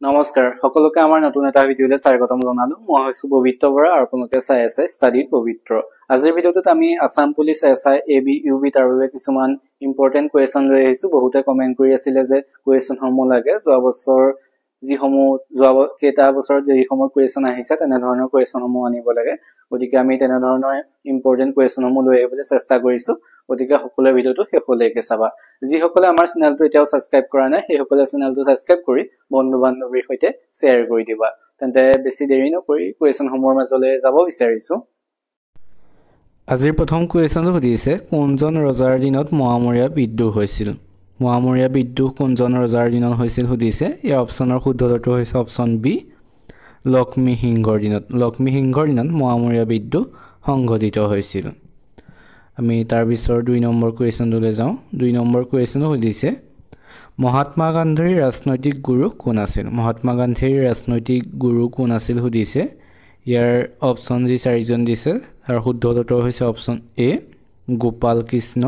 নমস্কাৰ সকলোকে আমাৰ নতুন এটা ভিডিঅ'লৈ স্বাগতম জনালো। মই হৈছো পবিত্ৰ বৰা আৰু আপোনালোকে চাই আছে ষ্টাডি পবিত্ৰ। আজিৰ ভিডিঅ'টোত আমি Assam police SI AB UB তাৰ বাবে কিছুমান ইম্পৰ্টেন্ট কুৱেশ্যন লৈ আহিছো। বহুতে কমেন্ট কৰি আছিলে যে কুৱেশ্যনসমূহ লাগে। যোৱা কেইটা বছৰত যিসমূহ কুৱেশ্যন আহিছে তেনেধৰণৰ কুৱেশ্যনসমূহ আনিব লাগে। গতিকে আমি তেনেধৰণৰ ইম্পৰ্টেন্ট কুৱেশ্যনসমূহ লৈ আহিবলৈ চেষ্টা কৰিছো। গতিকে সকলোৱে ভিডিঅ'টো শেষলৈকে চাবা। যিসকলে আমাৰ চেনেলটো এতিয়াও ছাবস্ক্ৰাইব কৰা নাই সেইসকলে চেনেলটো ছাবস্ক্ৰাইব কৰি বন্ধু বান্ধৱীৰ সৈতে শ্বেয়াৰ কৰি দিবা। তেন্তে বেছি দেৰি নকৰি কুৱেশ্যনসমূহৰ মাজলৈ যাব বিচাৰিছো। আজিৰ প্ৰথম কুৱেশ্যনটো সুধিছে কোনজন ৰজাৰ দিনত মোৱামৰীয়া বিদ্ৰোহ হৈছিল। মোৱামৰীয়া বিদ্ৰোহ কোনজন ৰজাৰ দিনত হৈছিল সুধিছে। ইয়াৰ অপশ্যনৰ শুদ্ধ উত্তৰটো হৈছে অপশ্যন বি লক্ষ্মী সিংহৰ দিনত। লক্ষ্মী সিংহৰ দিনত মোৱামৰীয়া বিদ্ৰোহ সংঘটিত হৈছিল। আমি তাৰ পিছৰ 2 নম্বৰ কুৱেশ্যনটোলৈ যাওঁ। 2 নম্বৰ কুৱেশ্যনটো সুধিছে মহাত্মা গান্ধীৰ ৰাজনৈতিক গুৰু কোন আছিল। মহাত্মা গান্ধীৰ ৰাজনৈতিক গুৰু কোন আছিল সুধিছে। ইয়াৰ অপশ্যন যি 4জন দিছে তাৰ শুদ্ধ উত্তৰ হৈছে অপশ্যন এ গোপাল কৃষ্ণ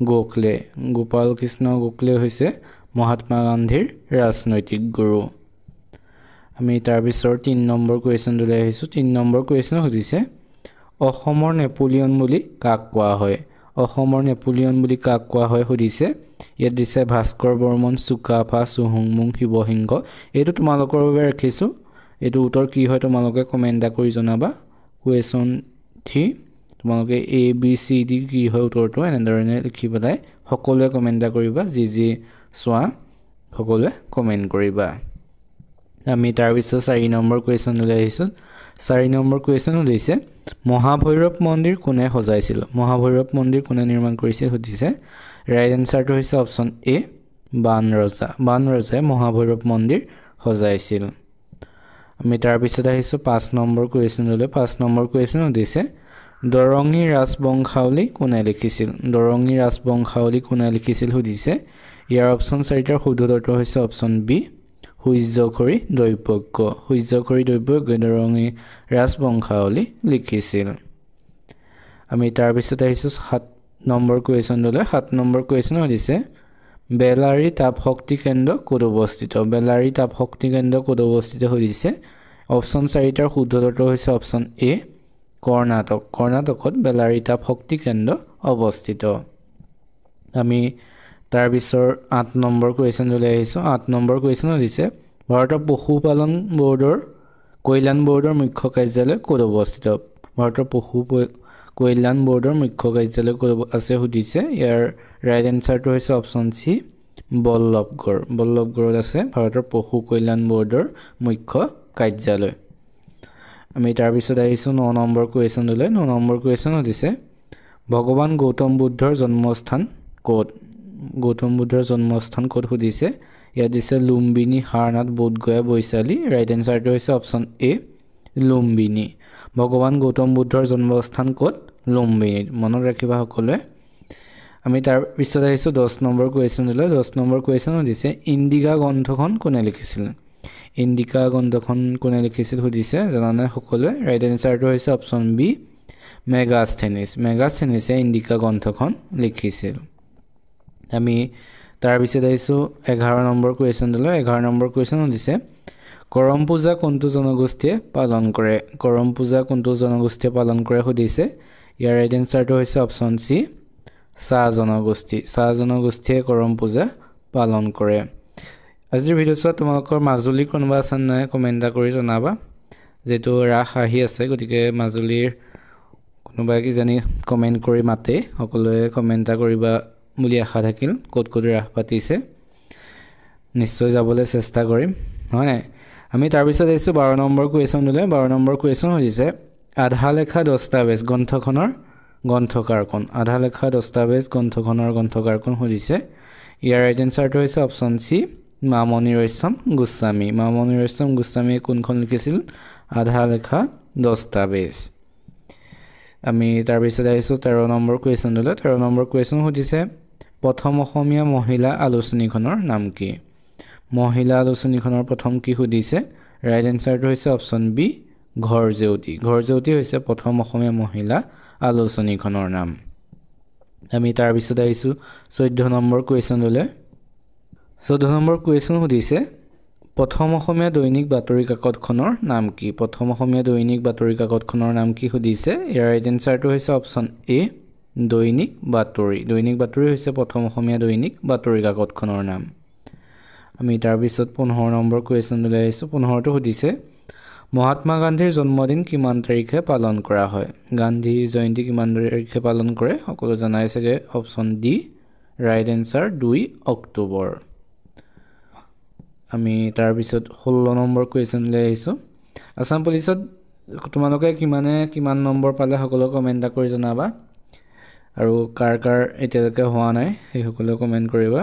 গোখলে। গোপাল কৃষ্ণ গোখলে হৈছে মহাত্মা গান্ধীৰ ৰাজনৈতিক গুৰু। আমি তাৰ পিছৰ 3 নম্বৰ কুৱেশ্যনটোলৈ আহিছোঁ। 3 নম্বৰ কুৱেশ্যন সুধিছে অসমৰ নেপোলিয়ন বুলি কাক কোৱা হয়। অসমৰ নেপোলিয়ন বুলি কাক কোৱা হয় সুধিছে। ইয়াত দিছে ভাস্কৰ বৰ্মন, চুকাফা, চুহুংমুং, শিৱসিংহ। এইটো তোমালোকৰ বাবে ৰাখিছোঁ। এইটো উত্তৰ কি হয় তোমালোকে কমেণ্ট কৰি জনাবা। কুৱেশ্যন 3 তোমালোকে এ বি চি ডি কি হয় উত্তৰটো এনেধৰণে লিখি পেলাই সকলোৱে কমেণ্ট কৰিবা। যি চোৱা সকলোৱে কমেণ্ট কৰিবা। আমি তাৰপিছত 4 নম্বৰ কুৱেশ্যনলৈ আহিছোঁ। 4 নম্বৰ কুৱেশ্যন সুধিছে মহাভৈৰৱ মন্দিৰ কোনে সজাইছিল। মহাভৈৰৱ মন্দিৰ কোনে নিৰ্মাণ কৰিছিল সুধিছে। ৰাইট এনচাৰটো হৈছে অপশ্যন এ বান ৰজা। বান ৰজাই মহাভৈৰৱ মন্দিৰ সজাইছিল। আমি তাৰপিছত আহিছোঁ 5 নম্বৰ কুৱেশ্যনলৈ। 5 নম্বৰ কুৱেশ্যন সুধিছে দৰঙী ৰাজবংশাৱলী কোনে লিখিছিল। দৰঙী ৰাজবংশাৱলী কোনে লিখিছিল সুধিছে। ইয়াৰ অপশ্যন 4টাৰ শুদ্ধ উত্তৰ হৈছে অপশ্যন বি সূৰ্যখৰি দৈবজ্ঞ। সূৰ্যখৰি দৈবজ্ঞই দৰঙী ৰাজবংশাৱলী লিখিছিল। আমি তাৰপিছত আহিছোঁ 7 নম্বৰ কুৱেশ্যনলৈ। 7 নম্বৰ কুৱেশ্যন সুধিছে বেলাৰী তাপশক্তি কেন্দ্ৰ ক'ত অৱস্থিত। বেলাৰী তাপশক্তি কেন্দ্ৰ ক'ত অৱস্থিত সুধিছে। অপশ্যন 4টাৰ শুদ্ধ উত্তৰ হৈছে অপশ্যন এ কৰ্ণাটক। কৰ্ণাটকত বেলাৰী তাপশক্তি কেন্দ্ৰ অৱস্থিত। আমি তাৰপিছৰ 8 নম্বৰ কুৱেশ্যনলৈ আহিছোঁ। 8 নম্বৰ কুৱেশ্যন সুধিছে ভাৰতৰ পশুপালন বৰ্ডৰ কল্যাণ বৰ্ডৰ মুখ্য কাৰ্যালয় ক'ত অৱস্থিত। ভাৰতৰ পশু কল্যাণ বৰ্ডৰ মুখ্য কাৰ্যালয় ক'ত আছে সুধিছে। ইয়াৰ ৰাইট এনচাৰটো হৈছে অপশ্যন চি বল্লভগড়। বল্লভগড়ত আছে ভাৰতৰ পশু কল্যাণ বৰ্ডৰ মুখ্য কাৰ্যালয়। আমি তাৰপিছত আহিছোঁ 9 নম্বৰ কুৱেশ্যনলৈ। 9 নম্বৰ কুৱেশ্যন সুধিছে ভগৱান গৌতম বুদ্ধৰ জন্মস্থান ক'ত। গৌতম বুদ্ধৰ জন্মস্থান ক'ত সুধিছে। ইয়াত দিছে লুম্বিনী, সাৰনাথ, বোধগয়া, বৈশালী। ৰাইট এনচাৰটো হৈছে অপশ্যন এ লুম্বিনী। ভগৱান গৌতম বুদ্ধৰ জন্মস্থান ক'ত লুম্বিনীত। মনত ৰাখিবা সকলোৱে। আমি তাৰপিছত আহিছোঁ 10 নম্বৰ কুৱেশ্যনলৈ। 10 নম্বৰ কুৱেশ্যন সুধিছে ইণ্ডিকা গ্ৰন্থখন কোনে লিখিছিল। ইণ্ডিকা গ্ৰন্থখন কোনে লিখিছিল সুধিছে। জানানে সকলোৱে। ৰাইট এনচাৰটো হৈছে অপশ্যন বি মেগাস্থেনিছ। মেগাস্থেনিছে ইণ্ডিকা গ্ৰন্থখন লিখিছিল। আমি তাৰপিছত আহিছোঁ 11 নম্বৰ কুৱেশ্যনলৈ। 11 নম্বৰ কুৱেশ্যন সুধিছে কৰম পূজা কোনটো জনগোষ্ঠীয়ে পালন কৰে। কৰম পূজা কোনটো জনগোষ্ঠীয়ে পালন কৰে সুধিছে। ইয়াৰ ৰাইট এনচাৰটো হৈছে অপশ্যন চি চাহ জনগোষ্ঠী। চাহ জনগোষ্ঠীয়ে কৰম পূজা পালন কৰে। আজিৰ ভিডিঅ' চোৱা তোমালোকৰ মাজুলীৰ কোনোবা আছে নাই কমেণ্ট কৰি জনাবা। যিহেতু ৰাস আহি আছে গতিকে মাজুলীৰ কোনোবাই কিজানি কমেণ্ট কৰি মাতে। সকলোৱে কমেণ্ট কৰিবা বুলি আশা থাকিল। ক'ত ক'ত ৰাস পাতিছে নিশ্চয় যাবলৈ চেষ্টা কৰিম হয় নাই। আমি তাৰপিছত আহিছোঁ 12 নম্বৰ কুৱেশ্যনলৈ। 12 নম্বৰ কুৱেশ্যন সুধিছে আধা লেখা দস্তাবেজ গ্ৰন্থখনৰ গ্ৰন্থকাৰ কোন। আধা লেখা দস্তাবেজ গ্ৰন্থখনৰ গ্ৰন্থকাৰ কোন সুধিছে। ইয়াৰ ৰাইট এনচাৰটো হৈছে অপশ্যন চি মামণি ৰয়ছম গোস্বামী। মামণি ৰয়ছম গোস্বামীয়ে কোনখন লিখিছিল আধা লেখা দস্তাবেজ। আমি তাৰপিছত আহিছোঁ 13 নম্বৰ কুৱেশ্যনলৈ। 13 নম্বৰ কুৱেশ্যন সুধিছে প্ৰথম অসমীয়া মহিলা আলোচনীখনৰ নাম কি। মহিলা আলোচনীখনৰ প্ৰথম কি সুধিছে। ৰাইট এনচাৰটো হৈছে অপশ্যন বি ঘৰ জেউতী। ঘৰ জেউতী হৈছে প্ৰথম অসমীয়া মহিলা আলোচনীখনৰ নাম। আমি তাৰপিছত আহিছোঁ 14 নম্বৰ কুৱেশ্যনলৈ। 14 নম্বৰ কুৱেশ্যন সুধিছে প্ৰথম অসমীয়া দৈনিক বাতৰি কাকতখনৰ নাম কি প্ৰথম অসমীয়া দৈনিক বাতৰি কাকতখনৰ নাম কি সুধিছে ইয়াৰ ৰাইট এনসাৰটো হৈছে অপচন এ দৈনিক বাতৰি হৈছে প্ৰথম অসমীয়া দৈনিক বাতৰি কাকতখনৰ নাম আমি তাৰ পিছত 15 নম্বৰ কোৱেশ্চন লৈ আহিছো 15টো সুধিছে মহাত্মা গান্ধীৰ জন্মদিন কিমান তাৰিখে পালন কৰা হয় গান্ধী জয়ন্তী কিমান তাৰিখে পালন কৰে সকলো জানাই চাগে option D right answer 2 October আমি তাৰ পিছত 16 নম্বৰ কোৱেশ্চন লৈ আহিছো আসাম পুলিচত তোমালোকে কিমান নম্বৰ পালে সকলো কমেন্ট কৰি জনাবা আৰু কাৰ এতিয়ালৈকে হোৱা নাই এই সকলো কমেন্ট কৰিবা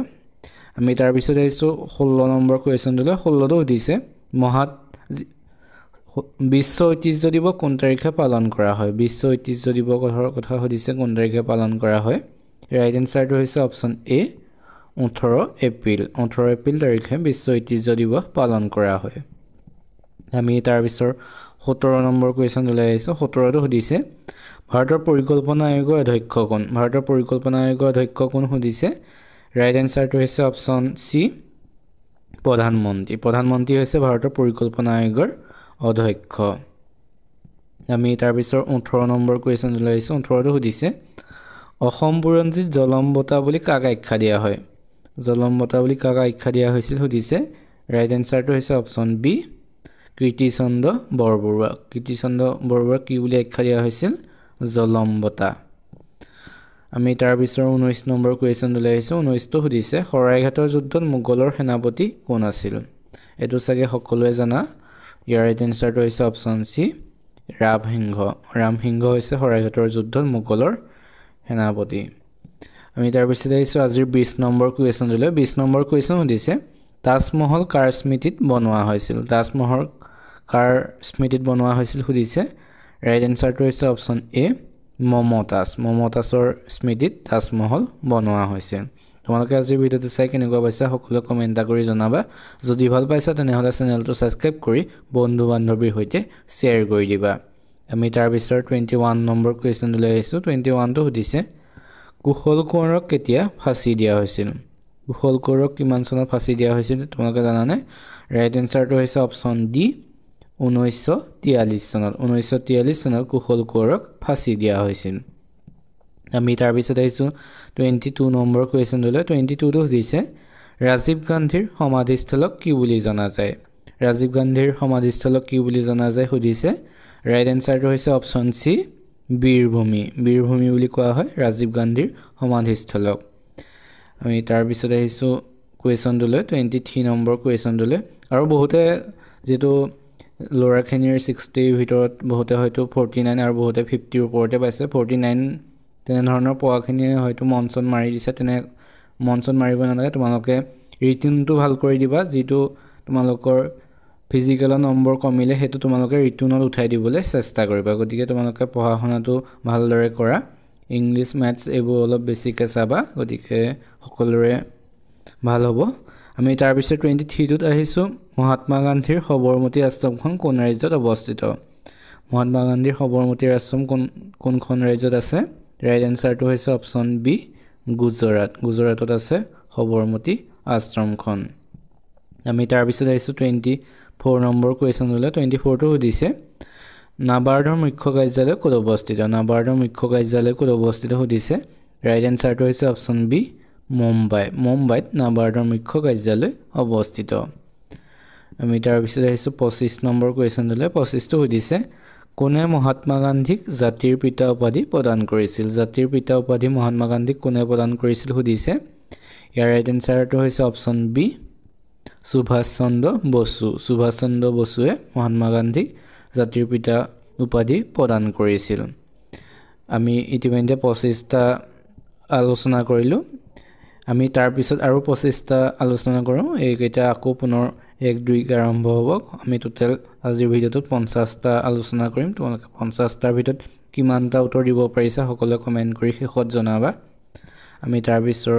আমি তাৰ পিছত আহিছো 16 নম্বৰ কোৱেশ্চনলৈ 16টো সুধিছে বিশ্ব ঐতিহ্য দিৱস কোন তাৰিখে পালন কৰা হয় বিশ্ব ঐতিহ্য দিৱসৰ কথা সুধিছে কোন তাৰিখে পালন কৰা হয় ৰাইট এনসাৰটো হৈছে অপচন এ 18 এপ্ৰিল তাৰিখে বিশ্ব ঐতিহ্য দিৱস পালন কৰা হয় আমি তাৰ পিছত 17 নম্বৰ কোৱেশ্চন লৈ আহিছো 17টো সুধিছে ভাৰতৰ পৰিকল্পনা আয়োগৰ অধ্যক্ষ কোন সুধিছে ৰাইট এনসাৰটো হৈছে অপচন সি প্ৰধানমন্ত্ৰী হৈছে ভাৰতৰ পৰিকল্পনা আয়োগৰ অধ্যক্ষ আমি তাৰ পিছত 18 নম্বৰ কোৱেশ্চন লৈ আহিছো 18টো সুধিছে অসম বুৰঞ্জীত জলম বঁটা বুলি কাক আখ্যা দিয়া হয় হৈছিল সুধিছে ৰাইট এনসাৰটো হৈছে অপচন বি কীৰ্তিচন্দ্ৰ বৰবৰুৱা কি বুলি আখ্যা দিয়া হৈছিল জলম বঁটা আমি তাৰ পিছত 19 নম্বৰ কোৱেশ্চন লৈ আহিছো 19টো সুধিছে শৰাইঘাটৰ যুদ্ধত মোগলৰ সেনাপতি কোন আছিল এটো চাগে সকলোৱে জানা ইয়াৰ ৰাইট এনসাৰটো হৈছে অপচন সি ৰামসিংহ হৈছে শৰাইঘাটৰ যুদ্ধত মোগলৰ সেনাপতি আমি তাৰ পিছত আহিছো আজিৰ 20 নম্বৰ কোৱেশ্চন লৈ 20 নম্বৰ কোৱেশ্চন সুধিছে তাজমহল কাৰ স্মৃতিত বনোৱা হৈছিল সুধিছে ৰাইট এনসাৰটো হৈছে অপচন এ মমতাজৰ স্মৃতিত তাজমহল বনোৱা হৈছে তোমালোকে আজিৰ ভিডিওটো চাই কেনেকুৱা পাইছা সকলো কমেন্ট কৰি জনাবা যদি ভাল পাইছা তেনেহলে চেনেলটো সাবস্ক্ৰাইব কৰি বন্ধু বান্ধৱীৰ সৈতে শেয়াৰ কৰি দিবা আমি তাৰ পিছত 21 নম্বৰ কোৱেশ্চন লৈ আহিছো 21টো সুধিছে কুশল কোঁৱৰক কেতিয়া ফাঁচি দিয়া হৈছিল কিমান চনত ফাঁচি দিয়া হৈছিল তোমালোকে জানানে ৰাইট এনসাৰটো হৈছে অপচন ডি 1943 চনত কুশল কোঁৱৰক ফাঁচি দিয়া হৈছিল আমি তাৰ পিছত আহিছো 22 নম্বৰ কোৱেশ্চন লৈ 22টো সুধিছে ৰাজীৱ গান্ধীৰ সমাধিস্থলক কি বুলি জনা যায় সুধিছে ৰাইট এনসাৰটো হৈছে অপচন সি বীৰভূমি বুলি কোৱা হয় ৰাজীৱ গান্ধীৰ সমাধিস্থলক আমি তাৰ পিছত আহিছো কোৱেশ্চনটো লৈ 23 নম্বৰ কোৱেশ্চনটো আৰু বহুতে যেটো লৰাখিনিৰ 60 ভিতৰত বহুতে হয়তো 49 আৰু বহুতে 50 ওপৰতে পাইছে 49 তেনে ধৰণৰ পোৱাখিনি হয়তো মনচন মাৰি দিছে তেনে মনচন মাৰিব নালাগে তোমালোকে ৰিটেনটো ভাল কৰি দিবা যেটো তোমালোকৰ ফিজিক্যাল নম্বৰ কমিলে হেতু তোমালোকে ৰিটেনত উঠাই দিবলৈ চেষ্টা কৰিবা গতিকে তোমালোকে পঢ়া-শুনাটো ভালদৰে কৰা ইংলিশ ম্যাথছ এবোৰ অলপ বেছিকৈ চাবা গতিকে সকলোৰে ভাল হ'ব আমি তাৰ পিছত 23 টোত আহিছো মহাত্মা গান্ধীৰ সবৰমতী আশ্ৰমখন কোন ৰাজ্যত অৱস্থিত মহাত্মা গান্ধীৰ সবৰমতী আশ্ৰম কোনখন ৰাজ্যত আছে ৰাইট এনসাৰটো হৈছে অপচন বি গুজৰাটত আছে সবৰমতী আশ্ৰমখন আমি তাৰ পিছত আহিছো 24 নম্বৰ কোৱেশ্চন লৈ 24টো সুধিছে নাবাৰ্ডৰ মুখ্য কাৰ্যালয় ক'ত অৱস্থিত সুধিছে ৰাইট এনসাৰটো হৈছে অপচন বি মুম্বাইত নাবাৰ্ডৰ মুখ্য কাৰ্যালয় অৱস্থিত আমি তাৰ পিছত আহিছো 25 নম্বৰ কোৱেশ্চন লৈ 25টো সুধিছে কোনে মহাত্মা গান্ধীক জাতিৰ পিতা উপাধি প্ৰদান কৰিছিল সুধিছে ইয়াৰ ৰাইট এনসাৰটো হৈছে অপচন বি সুভাষ চন্দ্ৰ বসুৱে মহাত্মা গান্ধীক জাতিৰ পিতা উপাধি প্ৰদান কৰিছিল আমি ইতিমধ্যে 25টা আলোচনা কৰিলো আমি তাৰ পিছত আৰু 25টা আলোচনা কৰোঁ এইকেইটা আকৌ পুনৰ 1-2 কে আৰম্ভ হ'ব আমি টোটাল আজিৰ ভিডিওটোত 50টা আলোচনা কৰিম তোমালোকে 50টাৰ ভিতৰত কিমানটা উত্তৰ দিব পাৰিছা সকলোৱে কমেন্ট কৰি শেষত জনাবা আমি তাৰ পিছৰ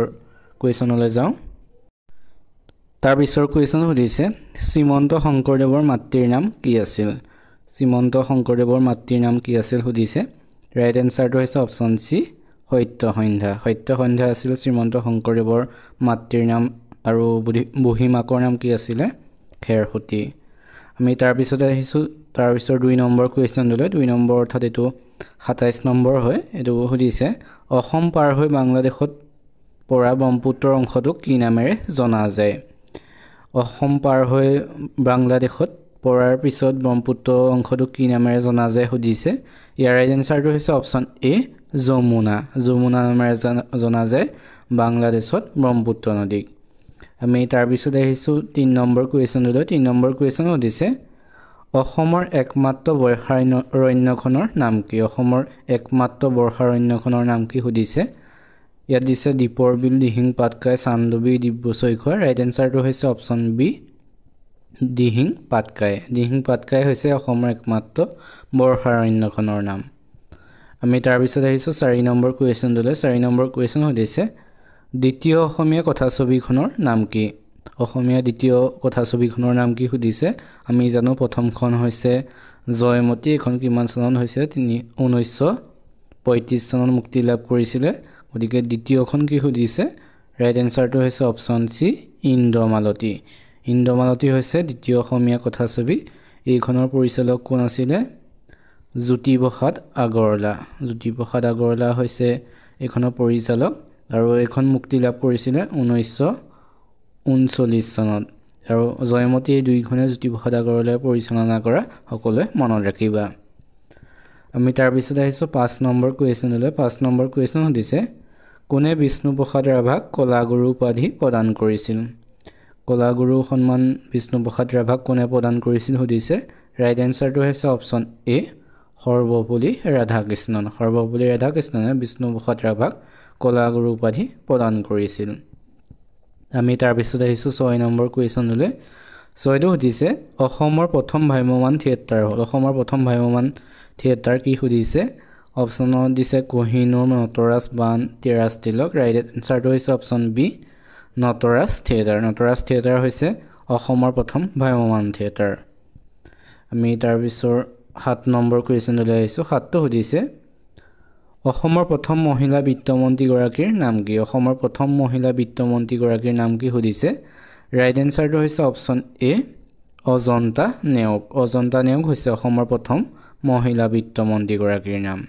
কোৱেশ্চনলৈ যাওঁ তাৰ পিছৰ কোৱেশ্চন সুধিছে শ্ৰীমন্ত শংকৰদেৱৰ মাতৃৰ নাম কি আছিল সুধিছে ৰাইট এনসাৰটো হৈছে অপচন সি সত্যসন্ধ্যা আছিল শ্ৰীমন্ত শংকৰদেৱৰ মাতৃৰ নাম আৰু বুঢ়ী মাকৰ নাম কি আছিল খেৰসুঁতি আমি তাৰ পিছতে আহিছো তাৰ পিছৰ 2 নম্বৰ কোৱেশ্চনলৈ 2 নম্বৰ অৰ্থাৎ এটো 27 নম্বৰ হয় এটো সুধিছে অসম পাৰ হৈ বাংলাদেশত পৰা ব্ৰহ্মপুত্ৰৰ অংশটোক কি নামেৰে জনা যায় অসম পাৰ হৈ বাংলাদেশত পৰাৰ পিছত ব্ৰহ্মপুত্ৰ অংশটোক কি নামেৰে জনা যায় সুধিছে ইয়াৰ ৰাইট এনসাৰটো হৈছে অপচন এ যমুনা যমুনা নামেৰে জনা যায় বাংলাদেশত ব্ৰহ্মপুত্ৰ নদীক আমি তাৰ পিছতে আহিছো 3 নম্বৰ কোৱেশ্চনলৈ 3 নম্বৰ কোৱেশ্চন সুধিছে অসমৰ একমাত্ৰ বৰ্ষাৰণ্যখনৰ নাম কি অসমৰ একমাত্ৰ বৰ্ষাৰণ্যখনৰ নাম কি সুধিছে ইয়াত দিছে দীপৰ বিল দিহিং পাটকাই চান্দুবি ডিব্ৰুচৈখোৱা ৰাইট এনসাৰটো হৈছে অপচন বি দিহিং পাটকাই হৈছে অসমৰ একমাত্ৰ বৰ্ষাৰণ্যখনৰ নাম আমি তাৰ পিছত আহিছো 4 নম্বৰ কোৱেশ্চনলৈ 4 নম্বৰ কোৱেশ্চন সুধিছে দ্বিতীয় অসমীয়া কথাছবিখনৰ নাম কি অসমীয়া দ্বিতীয় কথাছবিখনৰ নাম কি সুধিছে আমি জানো প্ৰথমখন হৈছে জয়মতী এখন কিমান চনত হৈছে 1935 চনত মুক্তি লাভ কৰিছিল গতিকে দ্বিতীয়খন কি সুধিছে ৰাইট এনসাৰটো হৈছে অপচন সি ইন্দ্ৰমালতী হৈছে দ্বিতীয় অসমীয়া কথাছবি এইখনৰ পৰিচালক কোন আছিল জ্যোতিপ্ৰসাদ আগৰৱালা হৈছে এইখনৰ পৰিচালক আৰু এইখন মুক্তি লাভ কৰিছিল 1939 চনত আৰু জয়মতী এই দুইখনে জ্যোতিপ্ৰসাদ আগৰৱালাই পৰিচালনা কৰা সকলোৱে মনত ৰাখিবা আমি তাৰ পিছত আহিছো 5 নম্বৰ কোৱেশ্চনলৈ 5 নম্বৰ কোৱেশ্চন সুধিছে কোনে বিষ্ণুপ্ৰসাদ ৰাভাক কলাগুৰু উপাধি প্ৰদান কৰিছিল কলাগুৰু সন্মান বিষ্ণুপ্ৰসাদ ৰাভাক কোনে প্ৰদান কৰিছিল সুধিছে ৰাইট এনসাৰটো হৈছে অপচন এ সৰ্বপল্লী ৰাধাকৃষ্ণনে বিষ্ণুপ্ৰসাদ ৰাভাক কলাগুৰু উপাধি প্ৰদান কৰিছিল আমি তাৰ পিছত আহিছো 6 নম্বৰ কোৱেশ্চনলৈ 6টো সুধিছে অসমৰ প্ৰথম ভ্ৰাম্যমাণ থিয়েটাৰ হ'ল অসমৰ প্ৰথম ভ্ৰাম্যমাণ থিয়েটাৰ কি সুধিছে অপচনত দিছে কোহিনুৰ নটৰাজ বান তেৰাজ তিলক ৰাইট এনসাৰটো হৈছে অপচন বি নটৰাজ থিয়েটাৰ হৈছে অসমৰ প্ৰথম ভ্ৰাম্যমাণ থিয়েটাৰ আমি তাৰ পিছৰ 7 নম্বৰ কোৱেশ্চনলৈ আহিছো 7টো সুধিছে অসমৰ প্ৰথম মহিলা বিত্তমন্ত্ৰী গৰাকীৰ নাম কি অসমৰ প্ৰথম মহিলা বিত্তমন্ত্ৰী গৰাকীৰ নাম কি সুধিছে ৰাইট এনসাৰটো হৈছে অপচন এ অজন্তা নেওগ হৈছে অসমৰ প্ৰথম মহিলা বিত্তমন্ত্ৰী গৰাকীৰ নাম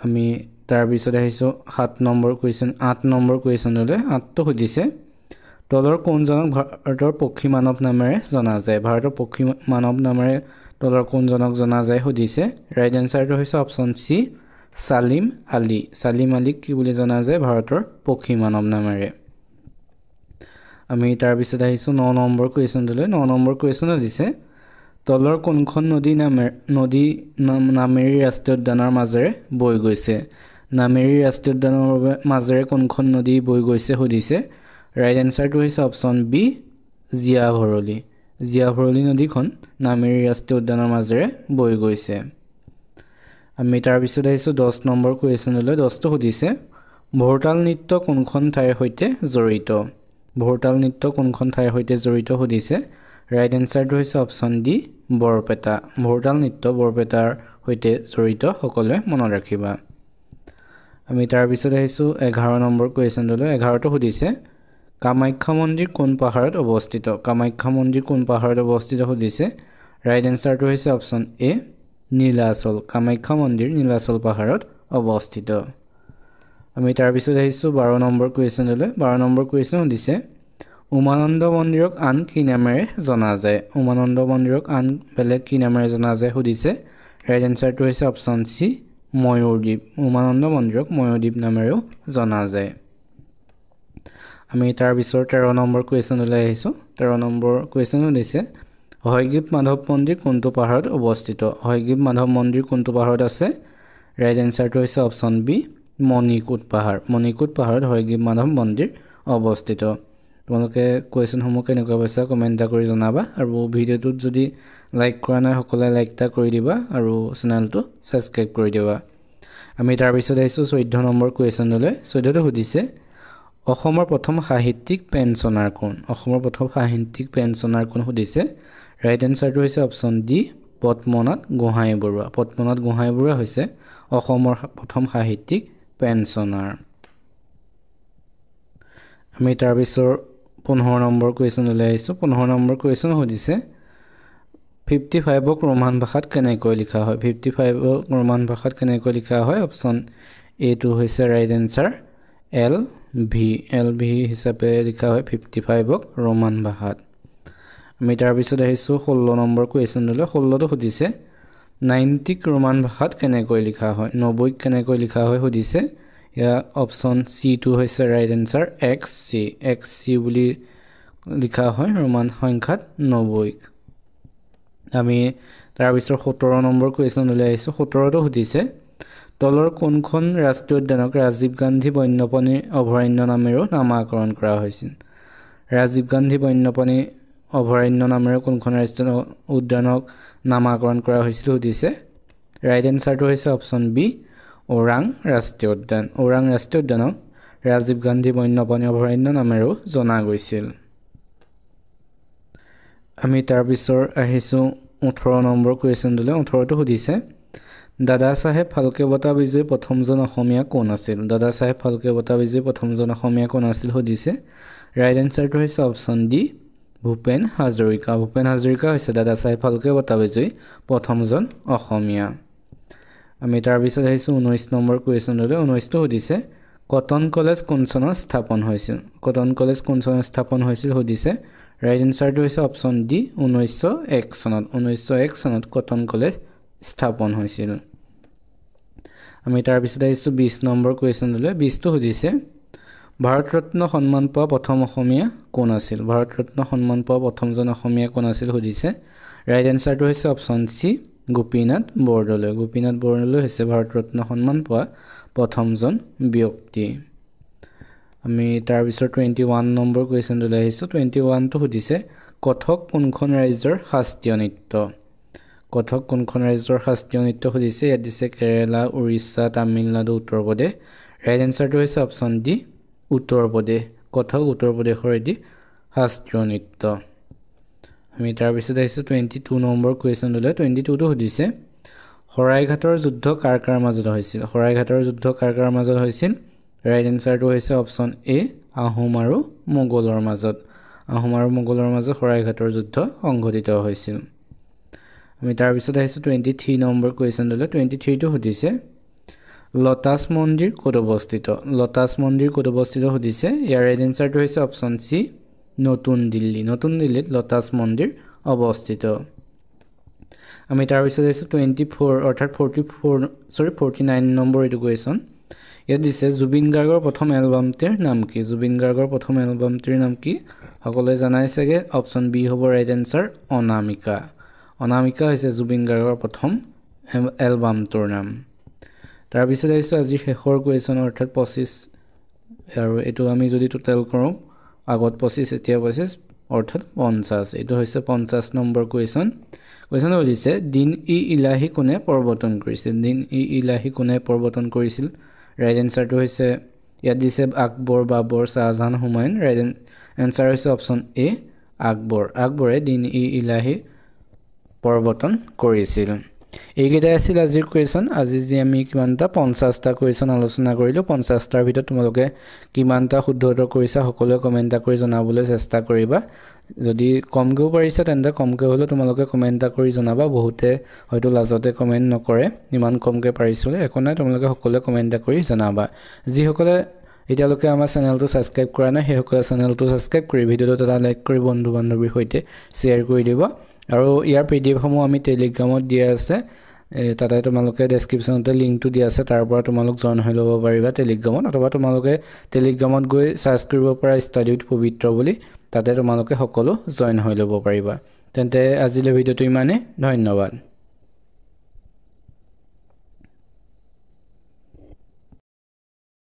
আমি তাৰ পিছত আহিছো 7 নম্বৰ কোৱেশ্চন 8 নম্বৰ কোৱেশ্চনলৈ 8টো সুধিছে তলৰ কোনজনক ভাৰতৰ পক্ষী মানৱ নামেৰে জনা যায় ভাৰতৰ পক্ষী মানৱ নামেৰে তলৰ কোনজনক জনা যায় সুধিছে ৰাইট এনসাৰটো হৈছে অপচন সি সালিম আলীক কি বুলি জনা যায় ভাৰতৰ পক্ষী মানৱ নামেৰে আমি তাৰ পিছত আহিছো 9 নম্বৰ কোৱেশ্চনলৈ 9 নম্বৰ কোৱেশ্চন দিছে তলৰ কোনখন নদী নামেৰী ৰাষ্ট্ৰীয় উদ্যানৰ মাজেৰে বৈ গৈছে নামেৰী ৰাষ্ট্ৰীয় উদ্যানৰ মাজেৰে কোনখন নদী বৈ গৈছে সুধিছে ৰাইট এনসাৰটো হৈছে অপচন বি জিয়াভৰলী নদীখন নামেৰী ৰাষ্ট্ৰীয় উদ্যানৰ মাজেৰে বৈ গৈছে আমি তাৰ পিছত আহিছো 10 নম্বৰ কোৱেশ্চনলৈ 10টো সুধিছে ভোৰতাল নৃত্য কোনখন ঠাইৰ সৈতে জড়িত সুধিছে ৰাইট এনসাৰটো হৈছে অপচন ডি বৰপেটা ভোৰতাল নৃত্য বৰপেটাৰ সৈতে জড়িত সকলোৱে মনত ৰাখিবা আমি তাৰ পিছত আহিছো 11 নম্বৰ কোৱেশ্চনলৈ 11টো সুধিছে কামাখ্যা মন্দিৰ কোন পাহাৰত অৱস্থিত সুধিছে ৰাইট এনসাৰটো হৈছে অপচন এ নীলাচল কামাখ্যা মন্দিৰ নীলাচল পাহাৰত অৱস্থিত আমি তাৰ পিছত আহিছো 12 নম্বৰ কোৱেশ্চনলৈ 12 নম্বৰ কোৱেশ্চন সুধিছে উমানন্দ মন্দিৰক আন কি নামেৰে জনা যায় বেলেগ কি নামেৰে জনা যায় সুধিছে ৰাইট এনসাৰটো হৈছে অপচন সি ময়ূৰদ্বীপ উমানন্দ মন্দিৰক ময়ূৰদ্বীপ নামেৰেও জনা যায় আমি তাৰ পিছত 13 নম্বৰ কোৱেশ্চনলৈ আহিছো 13 নম্বৰ কোৱেশ্চন সুধিছে হয়গ্ৰীৱ মাধৱ মন্দিৰ কোনটো পাহাৰত অৱস্থিত আছে ৰাইট এনসাৰটো হৈছে অপচন বি মণিকোট পাহাৰত হয়গ্ৰীৱ মাধৱ মন্দিৰ অৱস্থিত তোমালোকে কোৱেশ্চনসমূহ কেনেকুৱা পাইছা কমেন্ট কৰি জনাবা আৰু ভিডিঅ'টোত যদি লাইক কৰা নাই সকলোৱে লাইক কৰি দিবা আৰু চেনেলটো সাবস্ক্ৰাইব কৰি দিবা আমি তাৰ পিছত আহিছো 14 নম্বৰ কোৱেশ্চনলৈ 14টো সুধিছে অসমৰ প্ৰথম সাহিত্যিক পেঞ্চনাৰ কোন সুধিছে ৰাইট এনসাৰটো হৈছে অপচন ডি পদ্মনাথ গোহাঁইবৰুৱা হৈছে অসমৰ প্ৰথম সাহিত্যিক পেঞ্চনাৰ আমি তাৰ পিছৰ 15 নম্বৰ কুৱেশ্যন লৈ আহিছো 15 নম্বৰ কুৱেশ্যন সুধিছে 55ক ৰোমান ভাষাত কেনেকৈ লিখা হয় 55ক ৰোমান ভাষাত কেনেকৈ লিখা হয় অপচন এ টু হৈছে ৰাইট এনসাৰ LV হিচাপে লিখা হয় 55ক ৰোমান ভাষাত আমি তাৰ পিছত আহিছো 16 নম্বৰ কুৱেশ্যন লৈ 16 টো সুধিছে 90ক ৰোমান ভাষাত কেনেকৈ লিখা হয় 90ক কেনেকৈ লিখা হয় সুধিছে ইয়া অপচন সি টু হৈছে ৰাইট এনসাৰ XC বুলি লিখা হয় ৰোমান সংখ্যাত 90ক আমি তাৰ পিছত 17 নম্বৰ কুৱেশ্যন লৈ আহিছো 17 টো সুধিছে তলৰ কোনখন ৰাষ্ট্ৰীয় উদ্যানক ৰাজীৱ গান্ধী বন্যপ্ৰাণী অভয়াৰণ্য নামেৰে নামকৰণ কৰা হৈছিল ৰাজীৱ গান্ধী বন্যপ্ৰাণী অভয়াৰণ্য নামেৰে কোনখন ৰাষ্ট্ৰীয় উদ্যানক নামকৰণ কৰা হৈছিল সুধিছে ৰাইট এনসাৰটো হৈছে অপচন বি ওৰাং ৰাষ্ট্ৰীয় উদ্যানক ৰাজীৱ গান্ধী বন্যপ্ৰাণী অভয়াৰণ্য নামেৰে জনা গৈছিল আমি তাৰ পিছত আহিছো 18 নম্বৰ কুৱেশ্যন লৈ 18 টো সুধিছে দাদা সাহেব ফাল্কে বঁটা বিজয়ী প্ৰথমজন অসমীয়া কোন আছিল দাদা সাহেব ফাল্কে বঁটা বিজয়ী প্ৰথমজন অসমীয়া কোন আছিল সুধিছে ৰাইট এনসাৰটো হৈছে অপচন ডি ভূপেন হাজৰিকা হৈছে দাদা সাহেব ফাল্কে বঁটা বিজয়ী প্ৰথমজন অসমীয়া আমি তাৰ পিছত আহিছো 19 নম্বৰ কুৱেশ্যন লৈ 19 টো সুধিছে কটন কলেজ কোন চনত স্থাপন হৈছিল সুধিছে ৰাইট এনসাৰটো হৈছে অপচন ডি 1901 চনত কটন কলেজ স্থাপন হৈছিল আমি তাৰ পিছত আহিছো 20 নম্বৰ কুৱেশ্যন লৈ 20 টো সুধিছে ভাৰত ৰত্ন সন্মান পোৱা প্ৰথম অসমীয়া কোন আছিল সুধিছে ৰাইট এনসাৰটো হৈছে অপচন সি গোপীনাথ বৰদলৈ হৈছে ভাৰত ৰত্ন সন্মান পোৱা প্ৰথমজন ব্যক্তি আমি তাৰ পিছত 21 নম্বৰ কুৱেশ্যন লৈ আহিছো 21 টো সুধিছে কথক কোনখন ৰাজ্যৰ শাস্ত্ৰীয় নৃত্য সুধিছে ইয়াত দিছে কেৰালা উৰিষ্যা তামিলনাডু উত্তৰ প্ৰদেশ ৰাইট এনসাৰটো হৈছে অপচন ডি উত্তৰ প্ৰদেশ কথক উত্তৰ প্ৰদেশৰ এটি শাস্ত্ৰীয় নৃত্য আমি তাৰ পিছত আহিছো 22 নম্বৰ কুৱেশ্যন লৈ 22 টো সুধিছে শৰাইঘাটৰ যুদ্ধ কাৰ মাজত হৈছিল ৰাইট এনসাৰটো হৈছে অপচন এ আহোম আৰু মোগলৰ মাজত শৰাইঘাটৰ যুদ্ধ সংঘটিত হৈছিল আমি তাৰ পিছত আহিছো 23 নম্বৰ কুৱেশ্যন লৈ 23 টো সুধিছে লটাছ মন্দিৰ ক'ত অৱস্থিত সুধিছে ইয়াৰ ৰাইট এনসাৰটো হৈছে অপচন সি নতুন দিল্লীত লটাছ মন্দিৰ অৱস্থিত আমি তাৰ পিছত আহিছো 24 অৰ্থাৎ 49 নম্বৰ এটো কুৱেশ্যন ইয়াত দিছে জুবিন গাৰ্গৰ প্ৰথম এলবামটিৰ নাম কি সকলোৱে জানাই চাগে অপচন বি হ'ব ৰাইট এনসাৰ অনামিকা হৈছে জুবিন গাৰ্গৰ প্ৰথম এলবামটোৰ নাম তাৰ পিছত আহিছো আজি শেষৰ কুৱেশ্যন অৰ্থাৎ 25 আৰু এটো আমি যদি টোটাল কৰোঁ আগত 25 এতিয়া 25 অৰ্থাৎ 50 এটো হৈছে 50 নম্বৰ কুৱেশ্যন সুধিছে দিন ই ইলাহি কোনে প্ৰৱৰ্তন কৰিছিল ৰাইট এনসাৰটো হৈছে ইয়াত দিছে আকবৰ বাবৰ শাহজাহান হুমায়ুন ৰাইট এনসাৰ হৈছে অপচন এ আকবৰে দিন ই ইলাহি প্ৰৱৰ্তন কৰিছিল এইকেইটাই আছিল আজিৰ কুৱেশ্যন আজি যে আমি কিমানটা 50টা কুৱেশ্যন আলোচনা কৰিলো 50টাৰ ভিতৰত তোমালোকে কিমানটা শুদ্ধ উত্তৰ কৰিছা সকলোৱে কমেন্ট কৰি জনাবলৈ চেষ্টা কৰিবা যদি কমকৈ পাৰিছা তেন্তে কমকৈ হলো তোমালোকে কমেন্ট কৰি জনাবা বহুতে হয়তো লাজতে কমেন্ট নকৰে ইমান কমকৈ পাৰিছিলে একো নাই তোমালোকে সকলোৱে কমেন্ট কৰি জনাবা যিসকলে এতিয়ালৈকে আমাৰ চেনেলটো সাবস্ক্ৰাইব কৰা নাই সেইসকলে চেনেলটো সাবস্ক্ৰাইব কৰি ভিডিঅটো এটা লাইক কৰি বন্ধু বান্ধৱীৰ সৈতে শ্বেয়াৰ কৰি দিবা আৰু ইয়াৰ পিডিএফ সমূহ আমি টেলিগ্ৰামত দিয়া আছে তাতে তোমালোকে ডেসক্ৰিপচনতে লিংকটো দিয়া আছে তাৰ পৰা তোমালোক জয়েন হৈ ল'ব পাৰিবা টেলিগ্ৰামত অথবা তোমালোকে টেলিগ্ৰামত গৈ সাৰ্চ কৰিব পৰা ষ্টাডি উইথ পবিত্ৰ বুলি তাতে তোমালোকে সকলো জয়েন হৈ ল'ব পাৰিবা তেন্তে আজিলৈ ভিডিঅটো ইমানে ধন্যবাদ